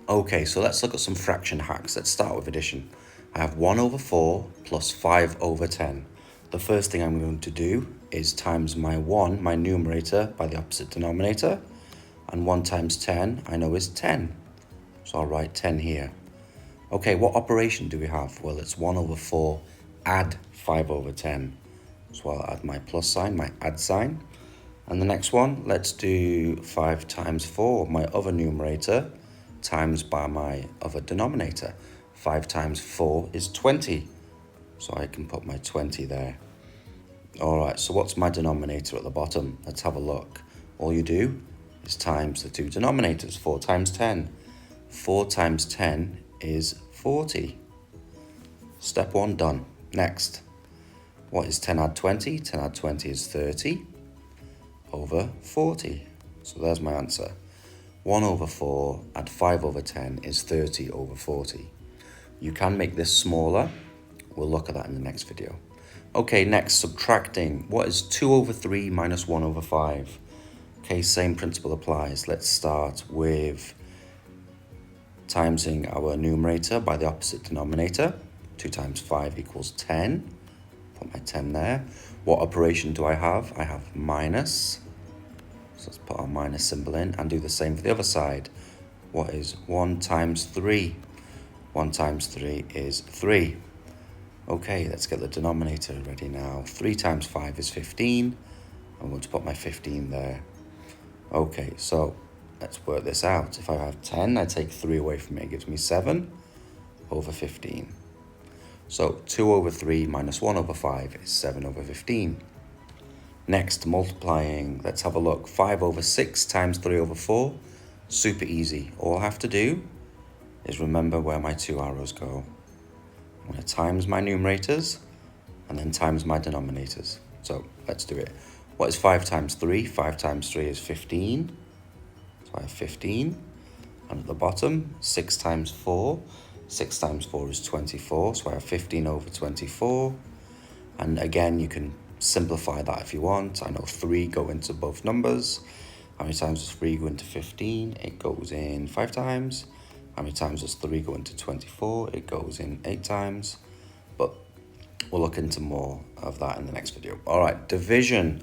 Okay, so let's look at some fraction hacks. Let's start with addition. I have 1 over 4 plus 5 over 10. The first thing I'm going to do is times my 1, my numerator, by the opposite denominator. And 1 times 10, I know is 10. So I'll write 10 here. Okay, what operation do we have? Well, it's 1 over 4 add 5 over 10. So I'll add my plus sign, my add sign. And the next one, let's do 5 times 4, my other numerator, times by my other denominator. 5 times 4 is 20. So I can put my 20 there. All right, so what's my denominator at the bottom? Let's have a look. All you do is times the two denominators, 4 times 10. 4 times 10 is 40. Step 1 done. Next, what is 10 add 20? 10 add 20 is 30 over 40. So there's my answer. 1 over 4 add 5 over 10 is 30 over 40. You can make this smaller. We'll look at that in the next video. Okay, next, subtracting. What is 2 over 3 minus 1 over 5? Okay, same principle applies. Let's start with timesing our numerator by the opposite denominator. 2 times 5 equals 10. Put my 10 there. What operation do I have? I have minus. So let's put our minus symbol in and do the same for the other side. What is 1 times 3? 1 times 3 is 3. Okay, let's get the denominator ready now. 3 times 5 is 15. I'm going to put my 15 there. Okay, so let's work this out. If I have 10, I take 3 away from it. It gives me 7 over 15. So 2 over 3 minus 1 over 5 is 7 over 15. Next, multiplying. Let's have a look. 5 over 6 times 3 over 4. Super easy. All I have to do is remember where my 2 arrows go. I'm going to times my numerators and then times my denominators. So let's do it. What is 5 times 3? 5 times 3 is 15. So I have 15. And at the bottom, 6 times 4. 6 times 4 is 24. So I have 15 over 24. And again, you can simplify that if you want. I know 3 go into both numbers. How many times does 3 go into 15? It goes in 5 times. How many times does 3 go into 24? It goes in 8 times. But we'll look into more of that in the next video. All right, division.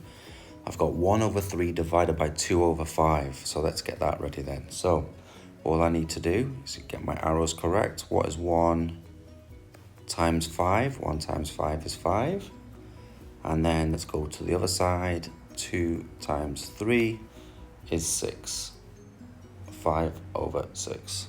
I've got 1 over 3 divided by 2 over 5. So let's get that ready then. So all I need to do is get my arrows correct. What is 1 times 5? 1 times 5 is 5. And then let's go to the other side. 2 times 3 is 6. 5 over 6.